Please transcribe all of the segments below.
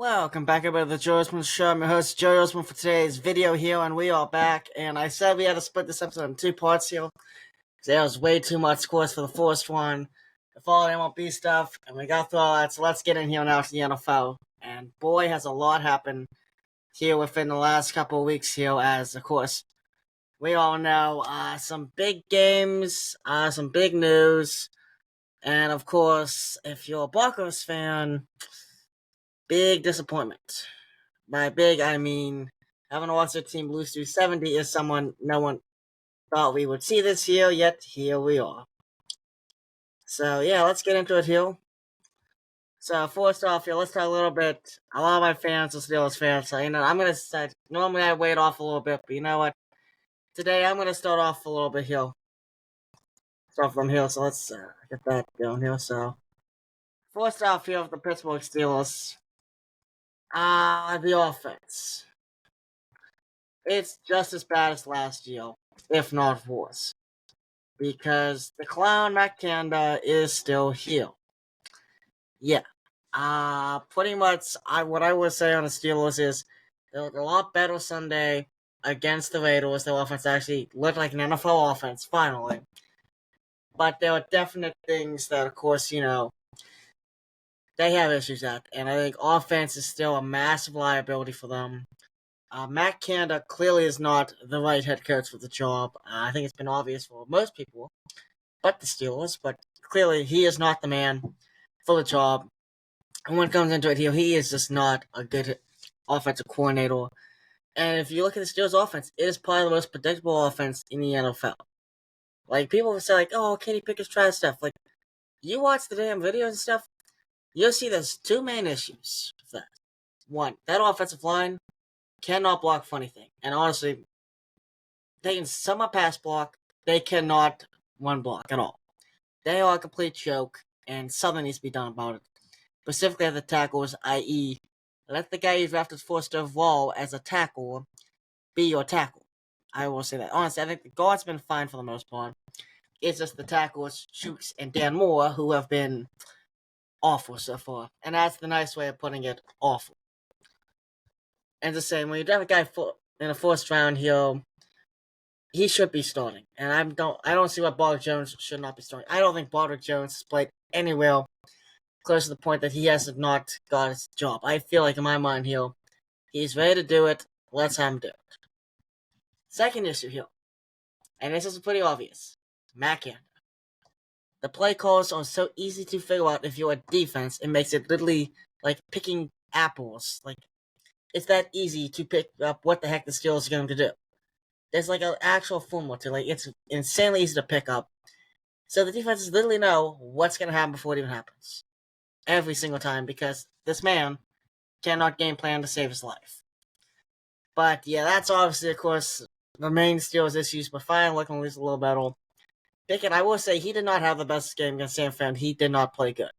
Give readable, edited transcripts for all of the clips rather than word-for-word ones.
Welcome back everybody to the Joe Osmond Show. I'm your host, Joe Osmond, for today's video here, and we are back. And I said we had to split this episode in two parts here, because there was way too much course for the first one. The fall MLB stuff, and we got through all that, so let's get in here now to the NFL. And boy, has a lot happened here within the last couple of weeks here, as, of course, we all know some big games, some big news, and, of course, if you're a Broncos fan, big disappointment. By big, I mean having to watch their team lose to 70 is someone no one thought we would see this year, yet here we are. So, yeah, let's get into it here. So, first off here, let's talk a little bit. A lot of my fans are Steelers fans, so, I'm going to start. Normally I wait off a little bit, but you know what? Today I'm going to start off a little bit here. Start from here, so let's get that going here. So, first off here with the Pittsburgh Steelers. The offense. It's just as bad as last year, if not worse. Because the clown Matt Canada is still here. Yeah. Pretty much, what I would say on the Steelers is they looked a lot better Sunday against the Raiders. Their offense actually looked like an NFL offense, finally. But there are definite things that, of course, they have issues at. And I think offense is still a massive liability for them. Matt Canada clearly is not the right head coach for the job. I think it's been obvious for most people, but the Steelers. But clearly, he is not the man for the job. And when it comes into it here, he is just not a good offensive coordinator. And if you look at the Steelers' offense, it is probably the most predictable offense in the NFL. Like, people say, like, oh, Kenny Pickett's trying stuff. Like, you watch the damn videos and stuff, you'll see there's two main issues with that. One, that offensive line cannot block for anything. And honestly, they can somewhat pass block. They cannot run block at all. They are a complete joke, and something needs to be done about it. Specifically at the tackles, i.e., let the guy you drafted first overall as a tackle be your tackle. I will say that. Honestly, I think the guard's been fine for the most part. It's just the tackles, Shoots, and Dan Moore, who have been awful so far. And that's the nice way of putting it, awful. And the same, when you draft a guy in the first round here, he should be starting. And I don't see why Broderick Jones should not be starting. I don't think Broderick Jones has played anywhere close to the point that he has not got his job. I feel like in my mind here, he's ready to do it. Let's have him do it. Second issue here, and this is pretty obvious. Matt Canada. The play calls are so easy to figure out if you're a defense. It makes it literally like picking apples. Like, it's that easy to pick up what the heck the Steelers are going to do. There's like an actual formula to like it's insanely easy to pick up. So the defenses literally know what's going to happen before it even happens. Every single time, because this man cannot game plan to save his life. But yeah, that's obviously, of course, the main Steelers issues, but finally looking at least a little better. Pickett, I will say, he did not have the best game against San Fran. He did not play good.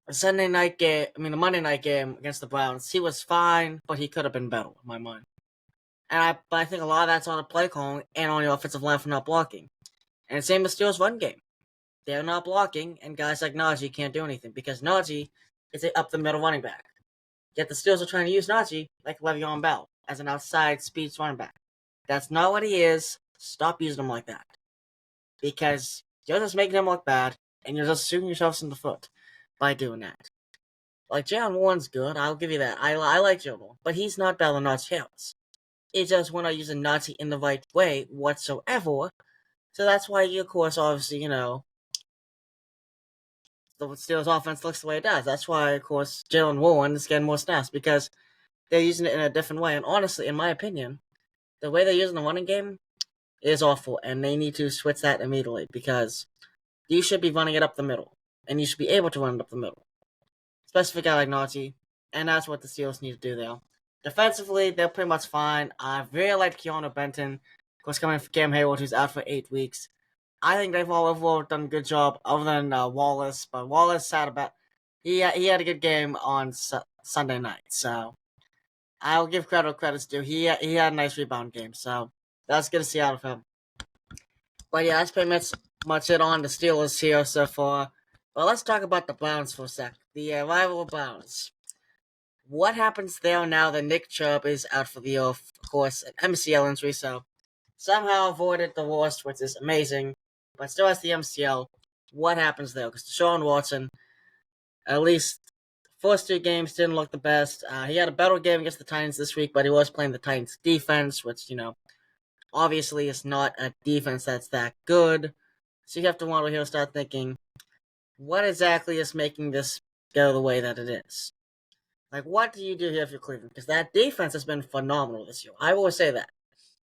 The Monday night game against the Browns, he was fine, but he could have been better, in my mind. But I think a lot of that's on the play calling and on the offensive line for not blocking. And same with Steelers' run game. They're not blocking, and guys like Najee can't do anything, because Najee is an up-the-middle running back. Yet the Steelers are trying to use Najee like Le'Veon Bell as an outside speed running back. That's not what he is. Stop using him like that. Because you're just making him look bad, and you're just shooting yourselves in the foot by doing that. Like, Jaylen Warren's good, I'll give you that. I like Jaylen Warren, but he's not better than Najee Harris. It's just we're not using Najee in the right way whatsoever. So that's why, of course, obviously, the Steelers offense looks the way it does. That's why, of course, Jaylen Warren is getting more snaps, because they're using it in a different way. And honestly, in my opinion, the way they're using the running game is awful, and they need to switch that immediately, because you should be running it up the middle, and you should be able to run it up the middle. Especially for a guy like Najee, and that's what the Steelers need to do there. Defensively, they're pretty much fine. I really like Keanu Benton, of course, coming in for Cam Hayward, who's out for 8 weeks. I think they've all overall done a good job, other than Wallace. But Wallace he had a good game on Sunday night, so I'll give credit where credit's due. He had a nice rebound game, so that's good to see out of him. But yeah, that's pretty much it on the Steelers here so far. Well, let's talk about the Browns for a sec. The rival Browns. What happens there now that Nick Chubb is out for the year? Of course, an MCL injury, so somehow avoided the worst, which is amazing, but still has the MCL. What happens there? Because Deshaun Watson, at least first two games didn't look the best. He had a better game against the Titans this week, but he was playing the Titans defense, which, obviously is not a defense that's that good. So you have to wonder here, start thinking, what exactly is making this go the way that it is? Like, what do you do here for Cleveland? Because that defense has been phenomenal this year. I will say that.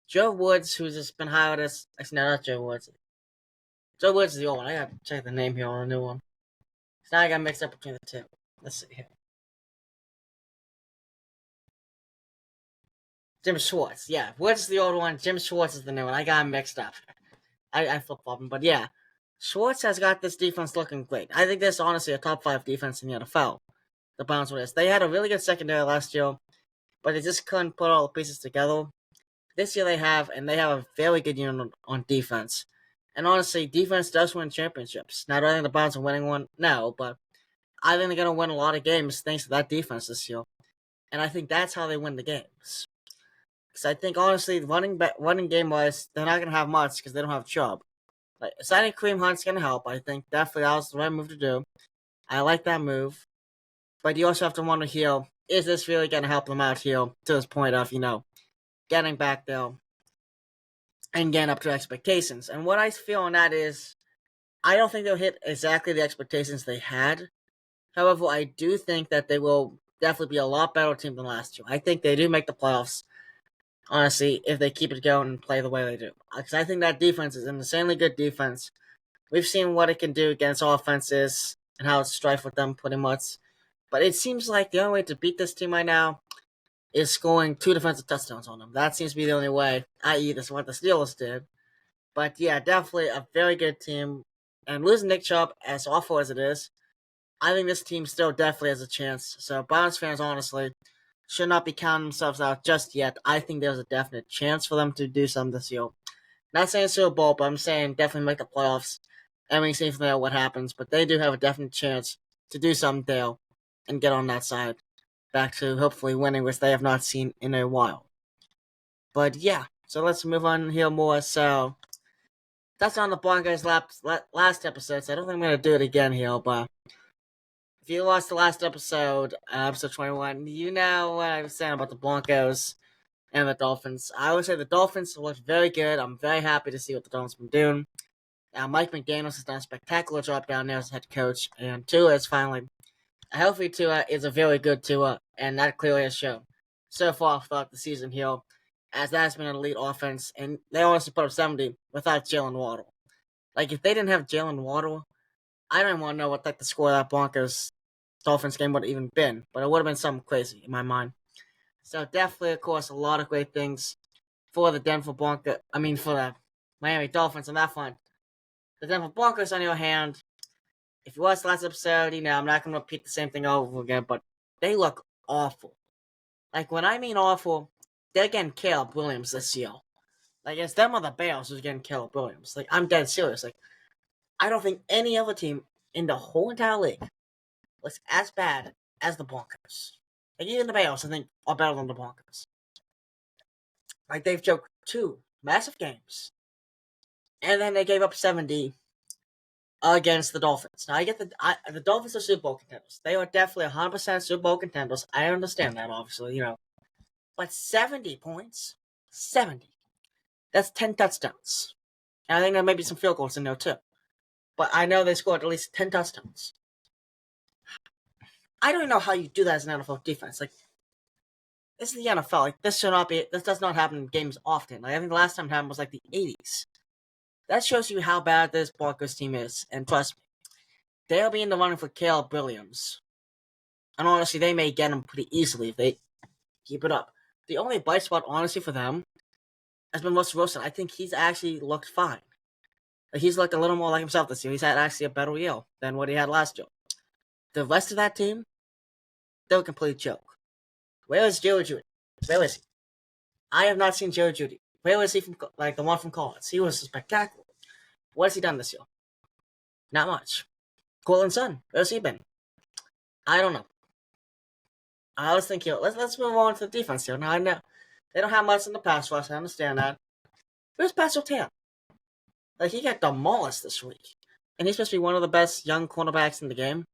Joe Woods, who's just been hired as... Actually, no, not Joe Woods. Joe Woods is the old one. I gotta check the name here on the new one. So now I got mixed up between the two. Let's see here. Jim Schwartz. Yeah, Woods is the old one. Jim Schwartz is the new one. I got him mixed up. I flip-flopped, but yeah. Schwartz has got this defense looking great. I think this is honestly a top 5 defense in the NFL. The Browns were this. They had a really good secondary last year, but they just couldn't put all the pieces together. This year they have, and they have a very good unit on defense. And honestly, defense does win championships. Now, do I think the Browns are winning one? No, but I think they're going to win a lot of games thanks to that defense this year. And I think that's how they win the games. Because I think, honestly, running game-wise, they're not going to have much because they don't have Chubb. Like, signing Kareem Hunt's going to help. I think definitely that was the right move to do. I like that move. But you also have to wonder here, is this really going to help them out here to this point of, getting back there and getting up to expectations? And what I feel on that is, I don't think they'll hit exactly the expectations they had. However, I do think that they will definitely be a lot better team than last year. I think they do make the playoffs, honestly, if they keep it going and play the way they do. Because I think that defense is an insanely good defense. We've seen what it can do against offenses and how it's strife with them pretty much. But it seems like the only way to beat this team right now is scoring 2 defensive touchdowns on them. That seems to be the only way, i.e. this is what the Steelers did. But yeah, definitely a very good team. And losing Nick Chubb, as awful as it is, I think this team still definitely has a chance. So Browns fans, honestly, should not be counting themselves out just yet. I think there's a definite chance for them to do something this year. Not saying Super Bowl, but I'm saying definitely make the playoffs. And we can see from there what happens. But they do have a definite chance to do something there and get on that side. Back to hopefully winning, which they have not seen in a while. But yeah, so let's move on here more. So that's on the Broncos last episode, so I don't think I'm going to do it again here. But if you watched the last episode, episode 21, you know what I was saying about the Broncos and the Dolphins. I would say the Dolphins looked very good. I'm very happy to see what the Dolphins have been doing. Mike McDaniels has done a spectacular job down there as head coach, and Tua is finally a healthy Tua is a very good Tua, and that clearly has shown so far throughout the season here, as that has been an elite offense, and they honestly put up 70 without Jalen Waddle. Like, if they didn't have Jalen Waddle, I don't even want to know what the score of that Broncos Dolphins game would have even been, but it would have been something crazy in my mind. So definitely, of course, a lot of great things for the for the Miami Dolphins on that front. The Denver Broncos, on the other hand, if you watched the last episode, I'm not going to repeat the same thing over again, but they look awful. Like, when I mean awful, they're getting Caleb Williams this year. Like, it's them or the Bears who's getting Caleb Williams. Like, I'm dead serious. Like, I don't think any other team in the whole entire league looks as bad as the Broncos. Like, even the Bears, I think, are better than the Broncos. Like, they've choked 2 massive games, and then they gave up 70 against the Dolphins. Now, I get the Dolphins are Super Bowl contenders. They are definitely 100% Super Bowl contenders. I understand that, obviously, But 70 points? 70. That's 10 touchdowns. And I think there may be some field goals in there, too. But I know they scored at least 10 touchdowns. I don't know how you do that as an NFL defense. Like, this is the NFL. Like, this does not happen in games often. Like, I think the last time it happened was like the 80s. That shows you how bad this Broncos team is. And trust me, they'll be in the running for Caleb Williams. And honestly, they may get him pretty easily if they keep it up. The only bright spot, honestly, for them has been Russell Wilson. I think he's actually looked fine. Like, he's looked a little more like himself this year. He's had actually a better year than what he had last year. The rest of that team, they're a complete joke. Where is Jerry Jeudy? Where is he? I have not seen Jerry Jeudy. Where is he from? Like the one from college? He was spectacular. What has he done this year? Not much. Cortland Sutton, where's he been? I don't know. I was thinking, let's move on to the defense here. Now I know they don't have much in the pass rush. I understand that. Where's Patrick Tatum? Like he got demolished this week, and he's supposed to be one of the best young cornerbacks in the game.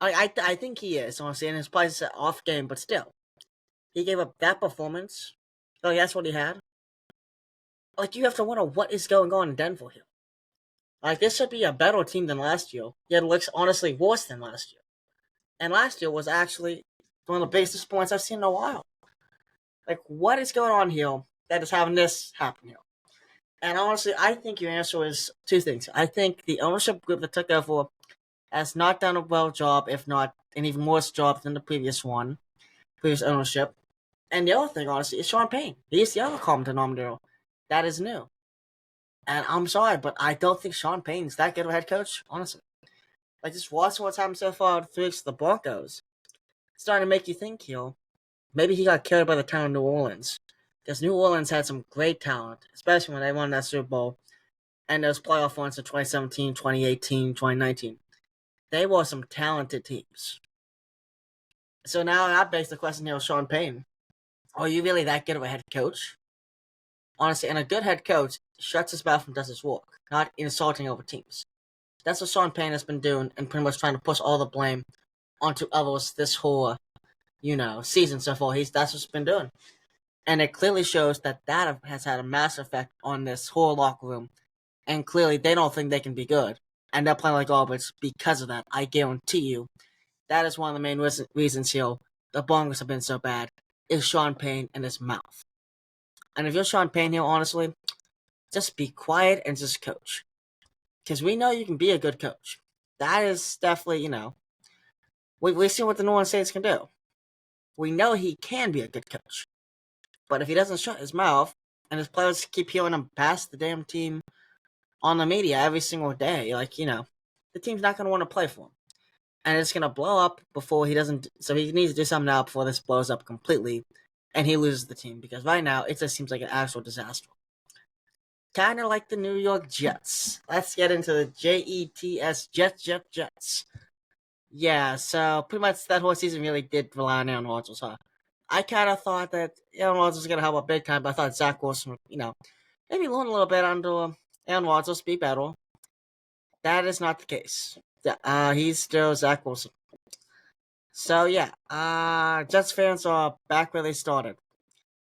I think he is. Honestly, and his plays off game, but still, he gave up that performance. Like that's what he had. Like you have to wonder what is going on in Denver here. Like this should be a better team than last year. Yet it looks honestly worse than last year. And last year was actually one of the biggest disappointments I've seen in a while. Like what is going on here that is having this happen here? And honestly, I think your answer is two things. I think the ownership group that took over has not done a well job, if not an even worse job than the previous ownership. And the other thing, honestly, is Sean Payne. He's the other common denominator that is new. And I'm sorry, but I don't think Sean Payne's that good of a head coach, honestly. Like, just watching what's happened so far with 3 weeks of the Broncos, it's starting to make you think, maybe he got carried by the town of New Orleans. Because New Orleans had some great talent, especially when they won that Super Bowl and those playoff runs in 2017, 2018, 2019. They were some talented teams. So now that begs the question here with Sean Payne. Are you really that good of a head coach? Honestly, and a good head coach shuts his mouth and does his work, not insulting over teams. That's what Sean Payne has been doing and pretty much trying to push all the blame onto others this whole, season so far. That's what he's been doing. And it clearly shows that has had a massive effect on this whole locker room. And clearly they don't think they can be good. And they're playing like garbage because of that. I guarantee you. That is one of the main reasons here the Broncos have been so bad, is Sean Payne and his mouth. And if you're Sean Payne here, honestly, just be quiet and just coach. Because we know you can be a good coach. That is definitely, we've seen what the New Orleans Saints can do. We know he can be a good coach. But if he doesn't shut his mouth, and his players keep hearing him pass the damn team on the media every single day, the team's not going to want to play for him. And it's going to blow up before he doesn't. So he needs to do something now before this blows up completely and he loses the team. Because right now, it just seems like an actual disaster. Kind of like the New York Jets. Let's get into the Jets, Jets. Yeah, so pretty much that whole season really did rely on Aaron Rodgers, huh? I kind of thought that Aaron Rodgers was going to help out big time, but I thought Zach Wilson would, maybe learn a little bit under Aaron Rodgers, be better. That is not the case. He's still Zach Wilson. So, yeah, Jets fans are back where they started.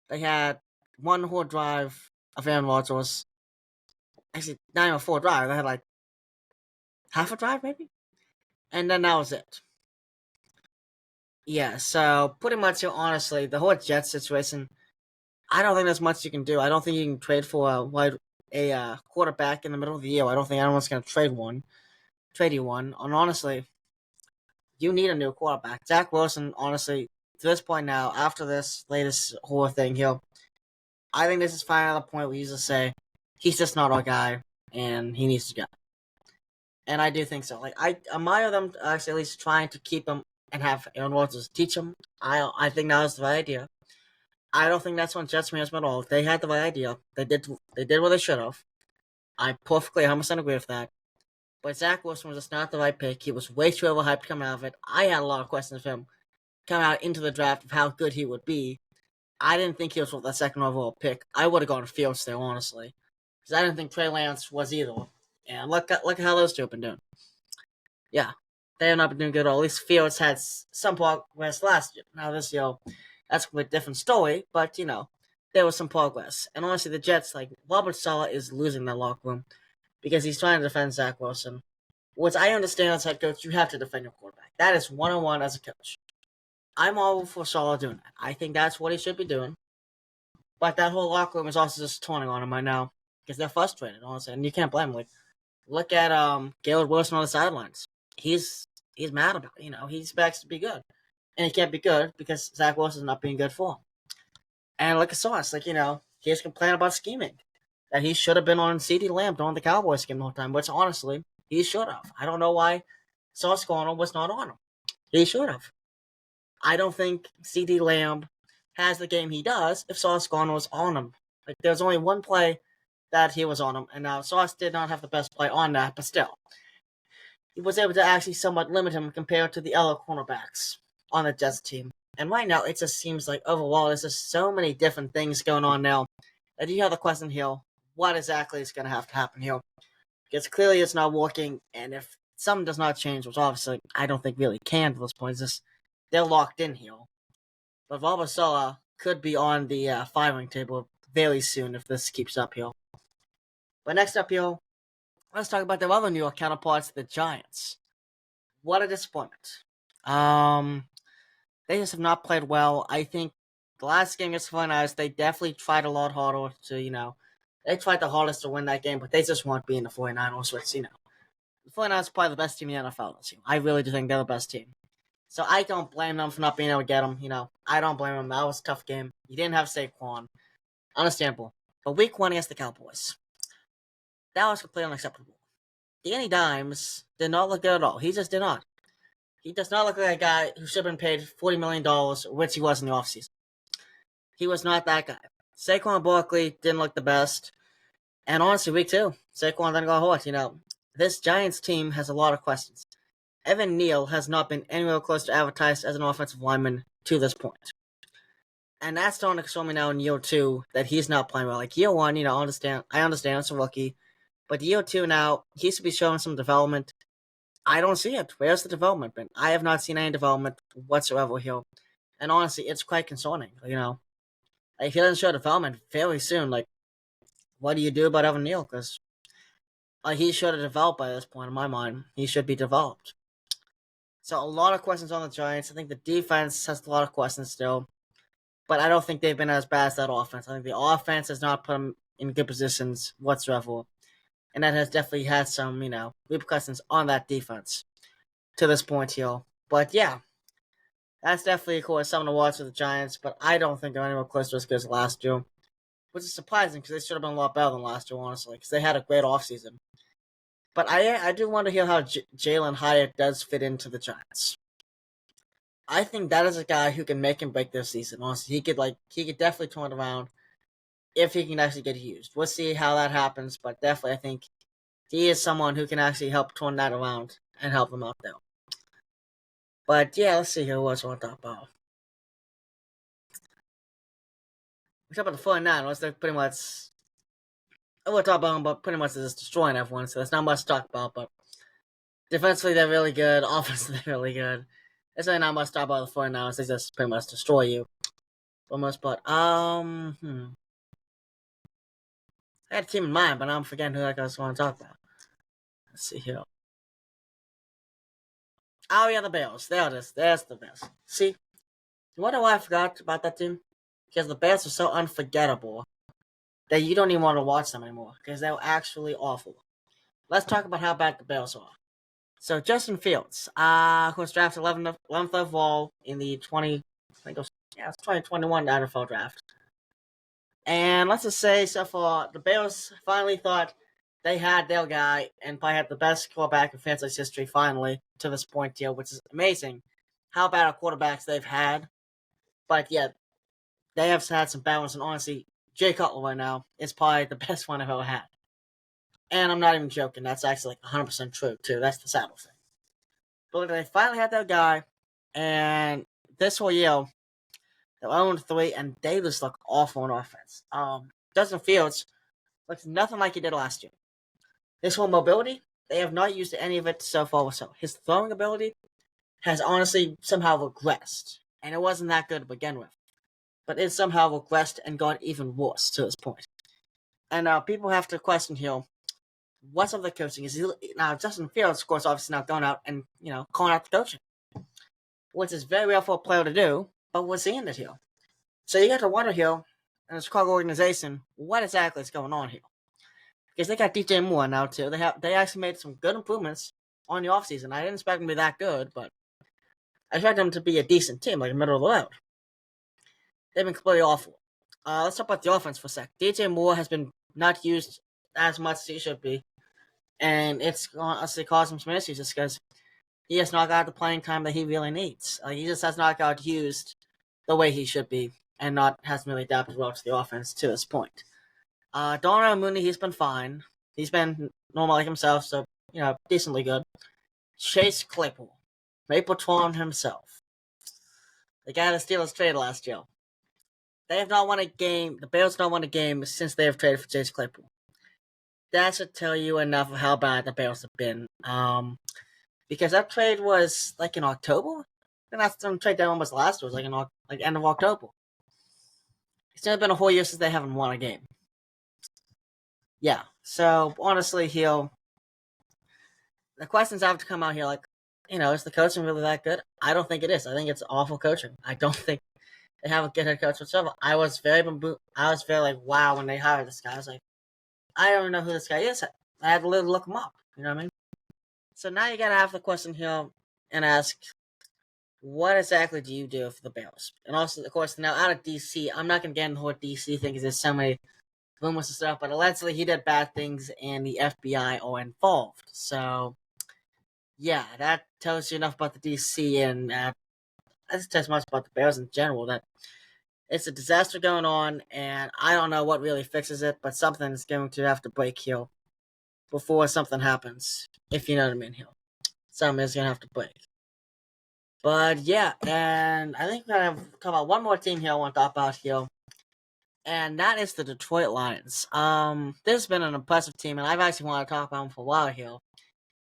They had one whole drive of Aaron Rodgers. Actually, not even a full drive. They had like half a drive, maybe? And then that was it. Yeah, so pretty much, honestly, the whole Jets situation, I don't think there's much you can do. I don't think you can trade for a quarterback in the middle of the year. I don't think anyone's going to trade you one. And honestly, you need a new quarterback. Zach Wilson, honestly, to this point now, after this latest whole thing here, I think this is finally the point where you just say, he's just not our guy, and he needs to go. And I do think so. Like, I admire them actually at least trying to keep him and have Aaron Rodgers teach him. I think that was the right idea. I don't think that's on Jets management at all. They had the right idea. They did what they should have. I perfectly 100% agree with that. But Zach Wilson was just not the right pick. He was way too overhyped coming out of it. I had a lot of questions of him coming out into the draft of how good he would be. I didn't think he was worth that second overall pick. I would have gone Fields there, honestly. Because I didn't think Trey Lance was either. And look at how those two have been doing. Yeah, they have not been doing good at all. At least Fields had some progress last year. Now this year, that's a bit different story. But, there was some progress. And honestly, the Jets, like, Robert Saleh is losing that locker room. Because he's trying to defend Zach Wilson. Which I understand as head coach, you have to defend your quarterback. That is 101 as a coach. I'm all for Saleh doing that. I think that's what he should be doing. But that whole locker room is also just turning on him right now. Because they're frustrated, honestly. And you can't blame them. Like, look at Gaylord Wilson on the sidelines. He's mad about it. He expects to be good. And he can't be good because Zach Wilson's not being good for him. And look at Sauce. Like, he's complaining about scheming. That he should have been on CeeDee Lamb during the Cowboys game the whole time, which honestly, he should have. I don't know why Sauce Gardner was not on him. He should have. I don't think CeeDee Lamb has the game he does if Sauce Gardner was on him. Like, there's only one play that he was on him, and now Sauce did not have the best play on that, but still. He was able to actually somewhat limit him compared to the other cornerbacks on the Jets team. And right now, it just seems like overall, there's just so many different things going on now that you have the question here, what exactly is going to have to happen here? Because clearly it's not working, and if something does not change, which obviously I don't think really can at this point, just they're locked in here. But Valbasola could be on the firing table very soon if this keeps up here. But next up here, let's talk about their other New York counterparts, the Giants. What a disappointment. They just have not played well. I think the last game against the 49ers, they definitely tried a lot harder to, they tried the hardest to win that game, but they just weren't being the 49ers, which, the 49ers are probably the best team in the NFL this year. I really do think they're the best team. So I don't blame them for not being able to get them. I don't blame them. That was a tough game. You didn't have Saquon. Understandable. But week 1 against the Cowboys, that was completely unacceptable. Danny Dimes did not look good at all. He just did not. He does not look like a guy who should have been paid $40 million, which he was in the offseason. He was not that guy. Saquon Barkley didn't look the best. And honestly, week 2, Saquon then got hurt. This Giants team has a lot of questions. Evan Neal has not been anywhere close to advertised as an offensive lineman to this point. And that's starting to show me now in year 2 that he's not playing well. Like year 1, I understand it's a rookie. But year 2 now, he should be showing some development. I don't see it. Where's the development been? I have not seen any development whatsoever here. And honestly, it's quite concerning. If he doesn't show development fairly soon, what do you do about Evan Neal? Because he should have developed by this point, in my mind. He should be developed. So a lot of questions on the Giants. I think the defense has a lot of questions still. But I don't think they've been as bad as that offense. I think the offense has not put them in good positions whatsoever. And that has definitely had some, repercussions on that defense to this point here. But yeah, that's definitely, of course, something to watch with the Giants. But I don't think they're anywhere close to as good as last year. Which is surprising because they should have been a lot better than last year, honestly. Because they had a great offseason. But I do want to hear how Jalen Hyatt does fit into the Giants. I think that is a guy who can make and break this season. Honestly, he could definitely turn it around if he can actually get used. We'll see how that happens, but definitely I think he is someone who can actually help turn that around and help them out there. But yeah, let's see here what else I want to talk about. We talk about the 49ers. They're pretty much, I will talk about them, but pretty much they're just destroying everyone, so there's not much to talk about. But defensively, they're really good. Offensively, they're really good. There's really not much to talk about the 49ers. They just pretty much destroy you for the most part. I had a team in mind, but I'm forgetting who I was going to talk about. Let's see here. Oh, yeah, the Bears. There it is. There's the Bears. See? You wonder why I forgot about that team? Because the Bears are so unforgettable that you don't even want to watch them anymore. Because they were actually awful. Let's talk about how bad the Bears are. So, Justin Fields, who was drafted 11th overall in the 2021 NFL draft. And let's just say, so far, the Bears finally thought they had their guy and probably had the best quarterback in franchise history finally to this point here, which is amazing how bad our quarterbacks they've had. But yeah, they have had some bad ones, and honestly, Jay Cutler right now is probably the best one I've ever had. And I'm not even joking, that's actually 100% true too. That's the saddle thing. But they finally had their guy, and this whole year, they're 0-3, and they just look awful on offense. Justin Fields looks nothing like he did last year. This whole mobility, they have not used any of it so far. So his throwing ability has honestly somehow regressed. And it wasn't that good to begin with. But it somehow regressed and got even worse to this point. And people have to question here, what's up with the coaching? Now, Justin Fields, of course, obviously not going out and, calling out the coaching. Which is very rare for a player to do, but we're seeing it here. So you got to wonder here, in the Chicago organization, what exactly is going on here? Because they got DJ Moore now too. They actually made some good improvements on the offseason. I didn't expect them to be that good, but I expect them to be a decent team, like middle of the road. They've been completely awful. Let's talk about the offense for a sec. DJ Moore has been not used as much as he should be, and it's honestly caused him some issues just because he has not got the playing time that he really needs. He just has not got used the way he should be, and hasn't really adapted well to the offense to this point. Darnell Mooney, he's been fine. He's been normal like himself, so, decently good. Chase Claypool. Maple Twan himself. the guy the Steelers traded last year. They have not won a game. The Bears have not won a game since they have traded for Chase Claypool. That should tell you enough of how bad the Bears have been. Because that trade was like in October. And that's the trade deadline was last. It was like end of October. It's only been a whole year since they haven't won a game. Yeah. So honestly, the questions have to come out here like, is the coaching really that good? I don't think it is. I think it's awful coaching. I don't think they have a good head coach whatsoever. I was very like, wow, when they hired this guy. I was like, I don't know who this guy is. I had to look him up. You know what I mean? So now you gotta have the question here and ask, what exactly do you do for the Bears? And also, of course, now out of DC, I'm not gonna get into what DC thinks because there's so many rumors and stuff, but allegedly he did bad things and the FBI are involved. So, yeah, that tells you enough about the DC, and that tells much about the Bears in general, that it's a disaster going on, and I don't know what really fixes it, but something's going to have to break here before something happens, if you know what I mean here. Something is going to have to break. But yeah, and I think we're going to talk about one more team here I want to talk about here, and that is the Detroit Lions. This has been an impressive team, and I've actually wanted to talk about them for a while here.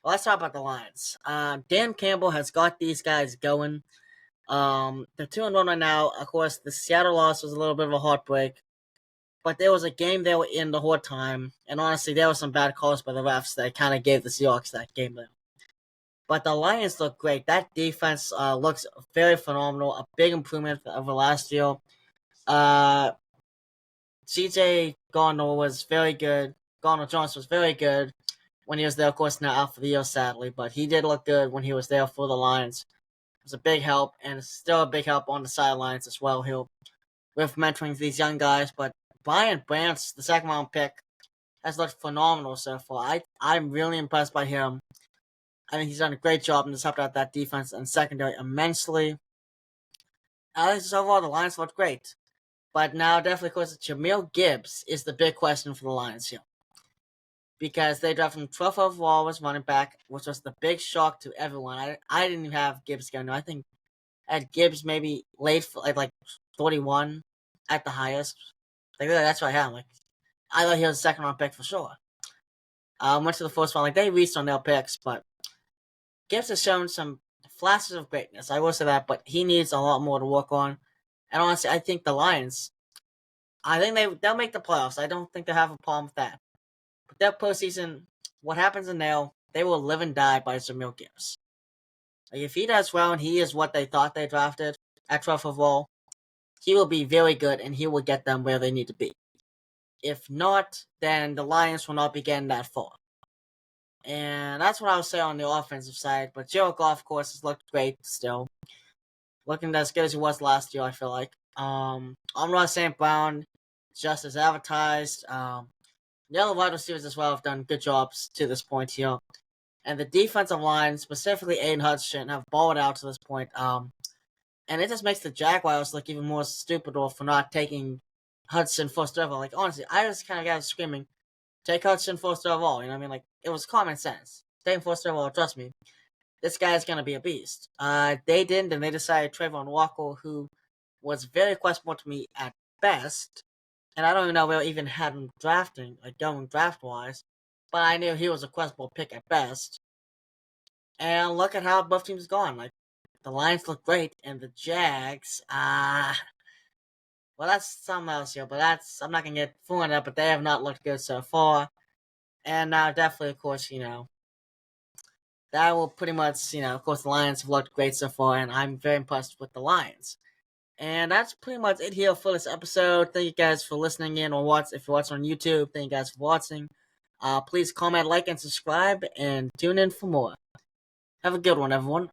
Well, let's talk about the Lions. Dan Campbell has got these guys going. They're 2-1 right now. Of course, the Seattle loss was a little bit of a heartbreak, but there was a game they were in the whole time, and honestly, there were some bad calls by the refs that kind of gave the Seahawks that game there. But the Lions look great. That defense looks very phenomenal. A big improvement over last year. CJ Gardner was very good. Gardner Johnson was very good when he was there. Of course, now out for the year, sadly, but he did look good when he was there for the Lions. It was a big help, and it's still a big help on the sidelines as well. He'll with mentoring these young guys. But Brian Branch, the second round pick, has looked phenomenal so far. I'm really impressed by him. I think he's done a great job and has helped out that defense and secondary immensely. I think overall the Lions looked great. But now, definitely, of course, Jahmyr Gibbs is the big question for the Lions here. Because they drafted him 12th overall as running back, which was the big shock to everyone. I didn't even have Gibbs going. I think I had Gibbs maybe late, like 41 at the highest. Like, that's what I had. Like, I thought he was a second round pick for sure. Went to the first round. Like, they reached on their picks, but Gibbs has shown some flashes of greatness. I will say that, but he needs a lot more to work on. And honestly, I think the Lions, I think they'll make the playoffs. I don't think they'll have a problem with that. But their postseason, what happens in there, they will live and die by Jahmyr Gibbs. Like, if he does well and he is what they thought they drafted at 12th overall, he will be very good and he will get them where they need to be. If not, then the Lions will not be getting that far. And that's what I would say on the offensive side. But Jared Goff, of course, has looked great still. Looking as good as he was last year, I feel like. Amon-Ra St. Brown, just as advertised. The other wide receivers as well have done good jobs to this point here. And the defensive line, specifically Aiden Hutchinson, have balled out to this point. And it just makes the Jaguars look even more stupid for not taking Hudson first overall. Like, honestly, I just kind of got screaming, take Hudson first overall. You know what I mean? Like, it was common sense. Take him first overall, trust me. This guy's going to be a beast. They didn't, and they decided Trayvon Walker, who was very questionable to me at best. And I don't even know where I even had him drafting, like going draft-wise. But I knew he was a questionable pick at best. And look at how both teams gone. Like, the Lions look great, and the Jags, well, that's something else here, but I'm not going to get full on that, but they have not looked good so far. And now, definitely, of course, that will pretty much, of course, the Lions have looked great so far, and I'm very impressed with the Lions. And that's pretty much it here for this episode. Thank you guys for listening in or if you're watching on YouTube. Thank you guys for watching. Please comment, like, and subscribe, and tune in for more. Have a good one, everyone.